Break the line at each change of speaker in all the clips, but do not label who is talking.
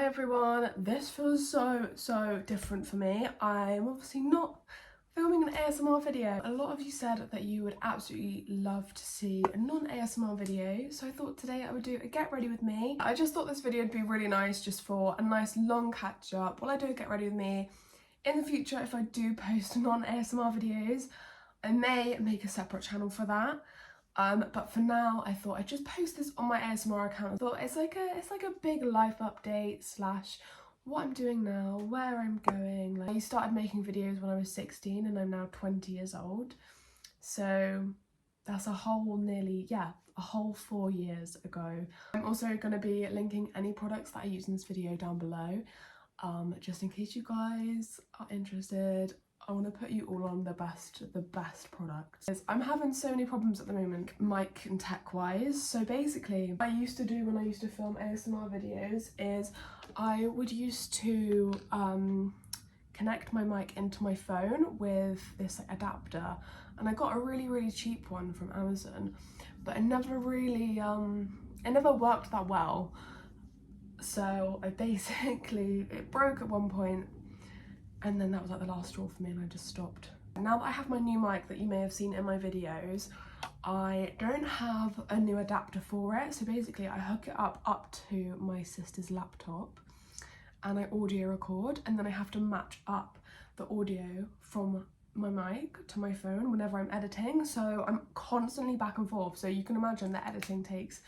everyone, this feels so different for me. I'm obviously not filming an ASMR video. A lot of you said that you would absolutely love to see a non-ASMR video, so I thought today I would do a get ready with me. I just thought this video would be really nice just for a nice long catch up while I do a get ready with me. In the future, if I do post non-ASMR videos, I may make a separate channel for that. But for now, I thought I'd just post this on my ASMR account. I thought it's like a big life update slash what I'm doing now, where I'm going. Like, I started making videos when I was 16 and I'm now 20 years old. So that's a whole a whole 4 years ago. I'm also going to be linking any products that I use in this video down below, just in case you guys are interested. I want to put you all on the best products. I'm having so many problems at the moment, mic and tech wise. So basically, what I used to do when I used to film ASMR videos is I would used to connect my mic into my phone with this adapter, and I got a really cheap one from Amazon, but it never really it never worked that well. So it broke at one point. And then that was like the last straw for me and I just stopped. Now that I have my new mic that you may have seen in my videos, I don't have a new adapter for it. So basically I hook it up to my sister's laptop and I audio record, and then I have to match up the audio from my mic to my phone whenever I'm editing. So I'm constantly back and forth. So you can imagine that editing takes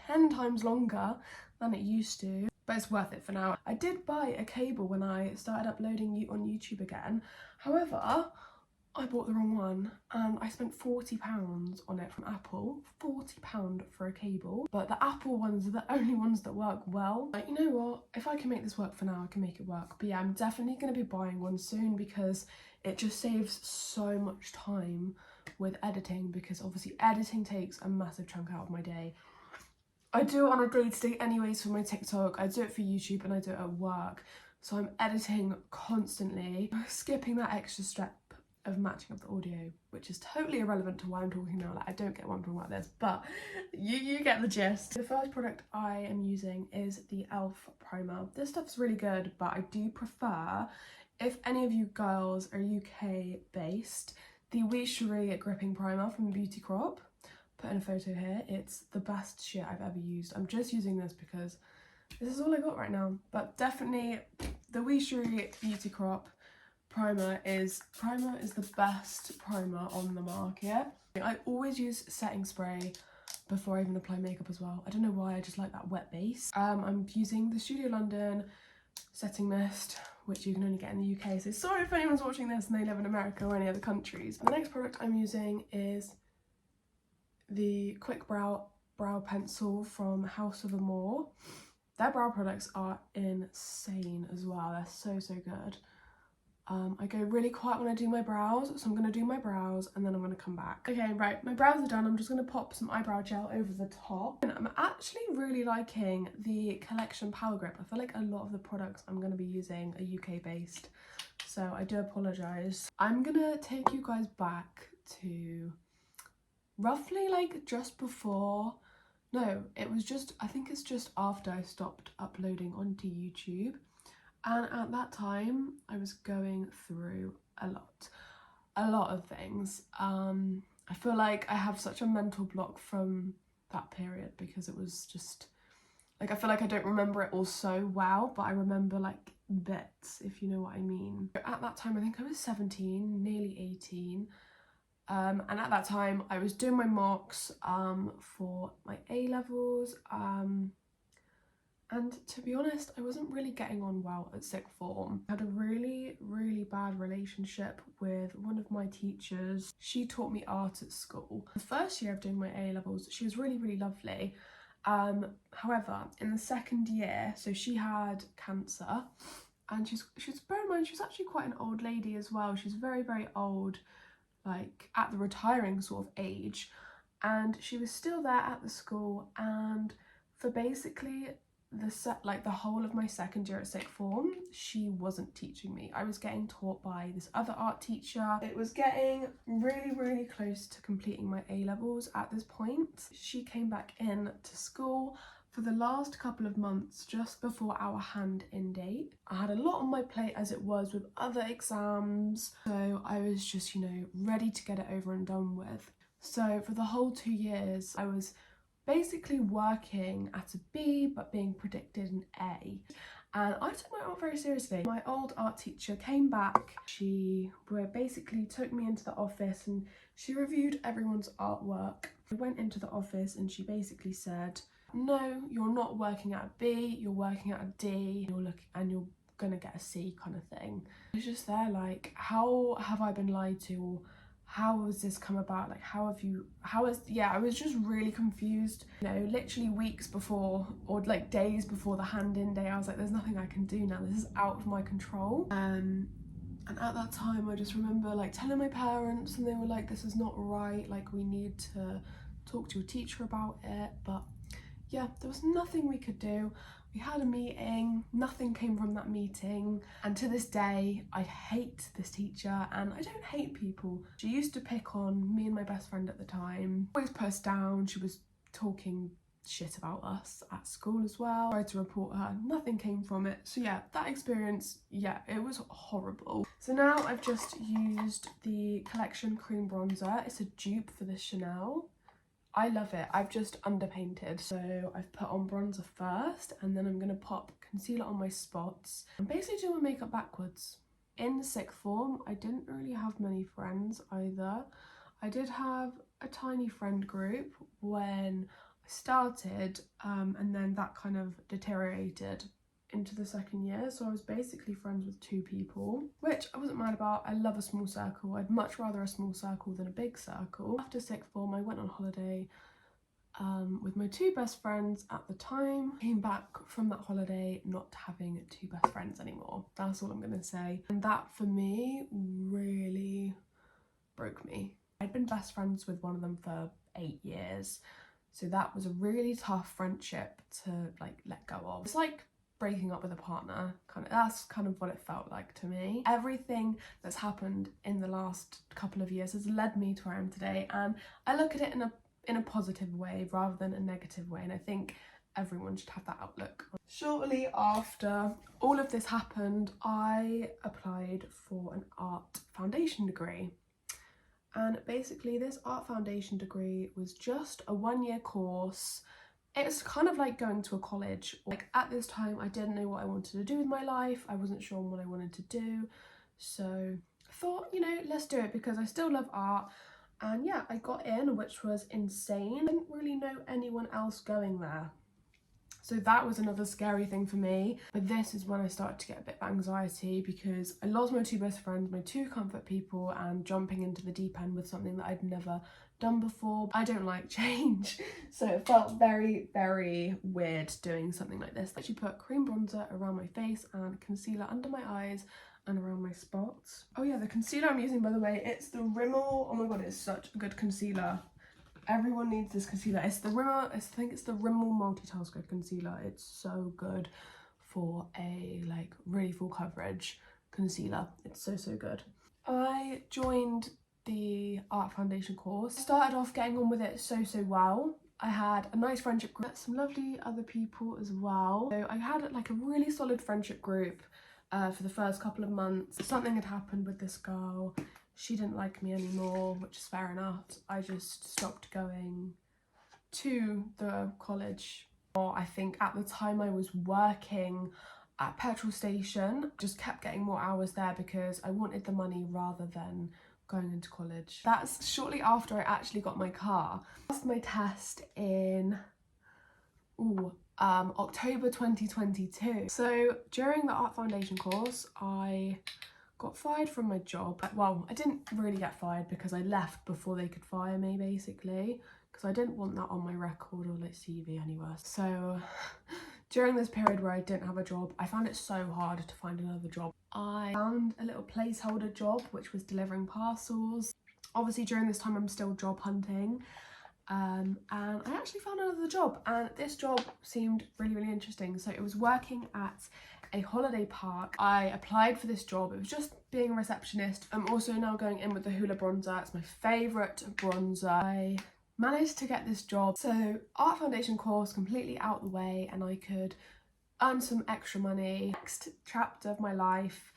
10 times longer than it used to. But it's worth it for now. I did buy a cable when I started uploading on YouTube again. However, I bought the wrong one and I spent £40 on it from Apple. £40 for a cable. But the Apple ones are the only ones that work well. Like, you know what? If I can make this work for now, I can make it work. But yeah, I'm definitely going to be buying one soon because it just saves so much time with editing, because obviously editing takes a massive chunk out of my day. I do it on a day-to-day anyways for my TikTok, I do it for YouTube, and I do it at work. So I'm editing constantly, skipping that extra step of matching up the audio, which is totally irrelevant to why I'm talking now. Like, I don't get why I'm talking about this, but you get the gist. The first product I am using is the e.l.f. primer. This stuff's really good, but I do prefer, if any of you girls are UK based, the MERCIER gripping primer from Beauty Crop. Put in a photo here. It's the best shit I've ever used. I'm just using this because this is all I got right now. But definitely the MERCIER Beauty Crop primer is the best primer on the market. I always use setting spray before I even apply makeup as well. I don't know why, I just like that wet base. I'm using the Studio London setting mist, which you can only get in the UK. So sorry if anyone's watching this and they live in America or any other countries. The next product I'm using is the Quick Brow Pencil from House of Amour. Their brow products are insane as well. They're so good. I go really quiet when I do my brows, so I'm going to do my brows and then I'm going to come back. Okay, right, my brows are done. I'm just going to pop some eyebrow gel over the top. And I'm actually really liking the Collection Power Grip. I feel like a lot of the products I'm going to be using are UK based, so I do apologise. I'm going to take you guys back to roughly like just before, no, I think it's just after I stopped uploading onto YouTube. And at that time, I was going through a lot of things. I feel like I have such a mental block from that period because it was just, like, I feel like I don't remember it all so well, but I remember like bits, if you know what I mean. At that time, I think I was 17, nearly 18. And at that time I was doing my mocks for my A-levels, and to be honest, I wasn't really getting on well at sixth form. I had a really bad relationship with one of my teachers. She taught me art at school. The first year of doing my A-levels, she was really lovely. However, in the second year, so she had cancer, and she's bear in mind, she's actually quite an old lady as well. She's very old, like at the retiring sort of age, and she was still there at the school, and for basically the whole of my second year at sixth form, she wasn't teaching me. I was getting taught by this other art teacher. It was getting really close to completing my A-levels at this point. She came back in to school, For the last couple of months, just before our hand-in date, I had a lot on my plate as it was with other exams, so I was just, you know, ready to get it over and done with. So for the whole 2 years, I was basically working at a B but being predicted an A. And I took my art very seriously. My old art teacher came back. She basically took me into the office and she reviewed everyone's artwork. I went into the office and she basically said, no, you're not working at a B, you're working at a D, you're gonna get a C kind of thing. I was just there like, how have I been lied to? Or how has this come about? Like, I was just really confused. You know, literally weeks before, or like days before the hand-in day, I was like, there's nothing I can do now. This is out of my control. And at that time, I just remember like telling my parents and they were like, this is not right. Like, we need to talk to your teacher about it. But yeah, there was nothing we could do. We had a meeting, nothing came from that meeting, and to this day I hate this teacher. And I don't hate people. She used to pick on me and my best friend at the time, always put us down. She was talking shit about us at school as well. I tried to report her, nothing came from it. So yeah, that experience, yeah, it was horrible. So now I've just used the Collection cream bronzer. It's a dupe for this Chanel. I love it. I've just underpainted. So I've put on bronzer first and then I'm going to pop concealer on my spots and basically do my makeup backwards. In sixth form, I didn't really have many friends either. I did have a tiny friend group when I started and then that kind of deteriorated into the second year, so I was basically friends with 2 people, which I wasn't mad about. I love a small circle. I'd much rather a small circle than a big circle. After sixth form, I went on holiday with my 2 best friends at the time. Came back from that holiday not having 2 best friends anymore. That's all I'm gonna say. And that for me really broke me. I'd been best friends with one of them for 8 years, so that was a really tough friendship to like let go of. It's like breaking up with a partner, that's kind of what it felt like to me. Everything that's happened in the last couple of years has led me to where I am today, and I look at it in a positive way rather than a negative way, and I think everyone should have that outlook. Shortly after all of this happened, I applied for an art foundation degree. And basically this art foundation degree was just a 1-year course. It's kind of like going to a college. Like, at this time, I didn't know what I wanted to do with my life. I wasn't sure what I wanted to do. So I thought, you know, let's do it because I still love art. And yeah, I got in, which was insane. I didn't really know anyone else going there. So that was another scary thing for me. But this is when I started to get a bit of anxiety because I lost my 2 best friends, my 2 comfort people, and jumping into the deep end with something that I'd never done before. I don't like change, so it felt very, very weird doing something like this. I actually put cream bronzer around my face and concealer under my eyes and around my spots. Oh yeah, the concealer I'm using, by the way, it's the Rimmel. Oh my god, it's such a good concealer. Everyone needs this concealer. It's the Rimmel, I think it's the Rimmel Multitask Concealer. It's so good for a like really full coverage concealer. It's so, so good. I joined the art foundation course. Started off getting on with it so, so well. I had a nice friendship group, some lovely other people as well. So I had like a really solid friendship group for the first couple of months. Something had happened with this girl. She didn't like me anymore, which is fair enough. I just stopped going to the college. Or I think at the time I was working at petrol station. Just kept getting more hours there because I wanted the money rather than going into college. That's shortly after I actually got my car. I passed my test in October 2022. So during the art foundation course, I got fired from my job. Well, I didn't really get fired because I left before they could fire me, basically, because I didn't want that on my record or like CV anywhere. So during this period where I didn't have a job, I found it so hard to find another job. I found a little placeholder job, which was delivering parcels. Obviously during this time I'm still job hunting, and I actually found another job, and this job seemed really, really interesting. So it was working at a holiday park. I applied for this job. It was just being a receptionist. I'm also now going in with the Hoola bronzer. It's my favourite bronzer. I managed to get this job. So art foundation course completely out the way and I could earn some extra money. Next chapter of my life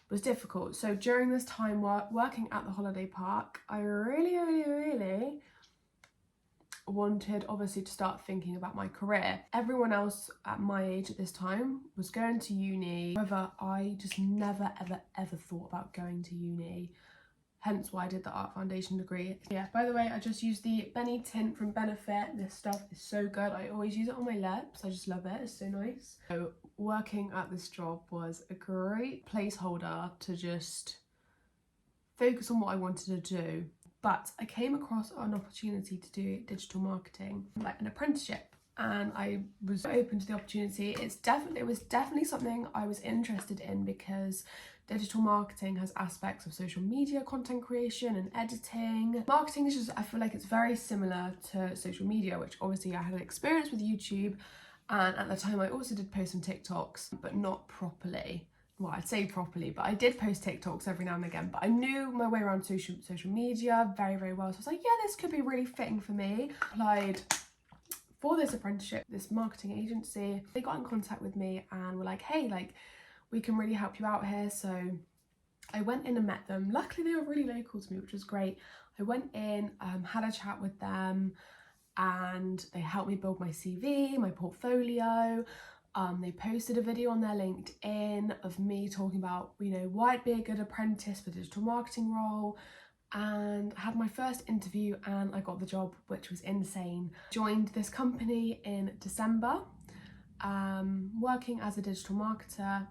was difficult. So during this time working at the holiday park, I really wanted obviously to start thinking about my career. Everyone else at my age at this time was going to uni. However, I just never ever thought about going to uni. Hence why I did the art foundation degree. Yeah, by the way, I just used the Benny tint from Benefit. This stuff is so good. I always use it on my lips. I just love it. It's so nice. So working at this job was a great placeholder to just focus on what I wanted to do. But I came across an opportunity to do digital marketing, like an apprenticeship, and I was open to the opportunity. It was definitely something I was interested in because digital marketing has aspects of social media content creation and editing. Marketing is just, I feel like it's very similar to social media, which obviously I had an experience with YouTube, and at the time I also did post some TikToks, but not properly. Well, I'd say properly, but I did post TikToks every now and again, but I knew my way around social media very well. So I was like, yeah, this could be really fitting for me. Applied for this apprenticeship, this marketing agency. They got in contact with me and were like, hey, like, we can really help you out here. So I went in and met them. Luckily, they were really local to me, which was great. I went in, had a chat with them, and they helped me build my CV, my portfolio. They posted a video on their LinkedIn of me talking about, you know, why I'd be a good apprentice for digital marketing role, and I had my first interview and I got the job, which was insane. Joined this company in December, working as a digital marketer.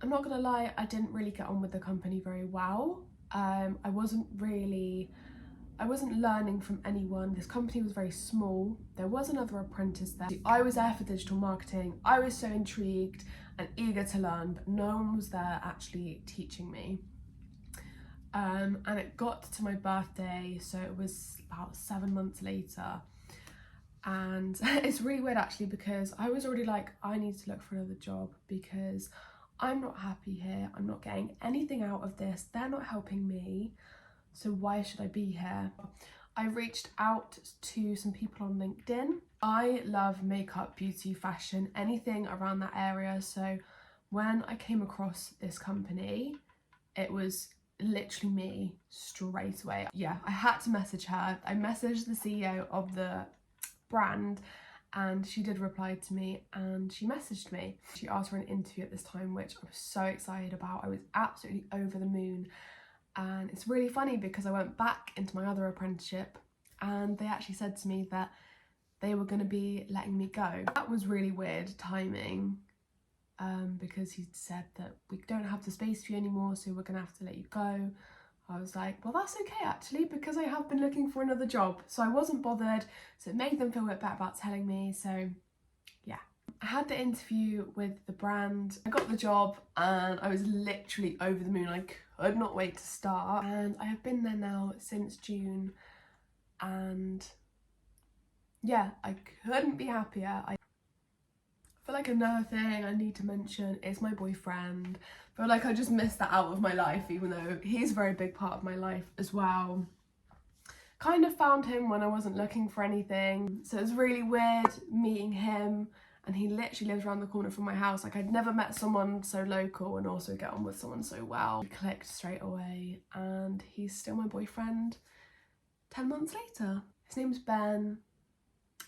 I'm not gonna lie, I didn't really get on with the company very well. I wasn't learning from anyone. This company was very small. There was another apprentice there. I was there for digital marketing. I was so intrigued and eager to learn, but no one was there actually teaching me. And it got to my birthday, so it was about 7 months later. And it's really weird actually, because I was already like, I need to look for another job because I'm not happy here. I'm not getting anything out of this. They're not helping me. So why should I be here? I reached out to some people on LinkedIn. I love makeup, beauty, fashion, anything around that area. So when I came across this company, it was literally me straight away. Yeah, I had to message her. I messaged the CEO of the brand and she did reply to me and she messaged me. She asked for an interview at this time, which I was so excited about. I was absolutely over the moon. And it's really funny because I went back into my other apprenticeship and they actually said to me that they were going to be letting me go. That was really weird timing, because he said that we don't have the space for you anymore, so we're going to have to let you go. I was like, well, that's okay actually, because I have been looking for another job. So I wasn't bothered, so it made them feel a bit bad about telling me. So yeah, I had the interview with the brand. I got the job and I was literally over the moon. I could not wait to start. And I have been there now since June. And yeah, I couldn't be happier. I feel like another thing I need to mention is my boyfriend. I feel like I just missed that out of my life, even though he's a very big part of my life as well. Kind of found him when I wasn't looking for anything. So it was really weird meeting him, and he literally lives around the corner from my house. Like, I'd never met someone so local and also get on with someone so well. We clicked straight away, and he's still my boyfriend 10 months later. His name's Ben.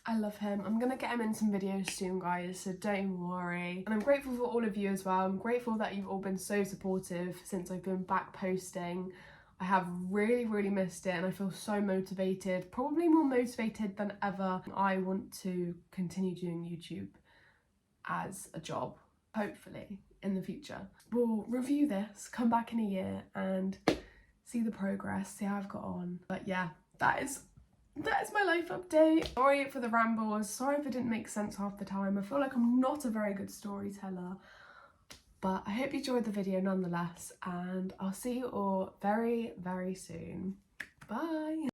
I love him. I'm gonna get him in some videos soon, guys, so don't even worry. And I'm grateful for all of you as well. I'm grateful that you've all been so supportive since I've been back posting. I have really missed it and I feel so motivated, probably more motivated than ever. I want to continue doing YouTube as a job, hopefully, in the future. We'll review this, come back in a year and see the progress, see how I've got on. But yeah, that is my life update. Sorry for the rambles, sorry if it didn't make sense half the time. I feel like I'm not a very good storyteller, but I hope you enjoyed the video nonetheless, and I'll see you all very soon. Bye.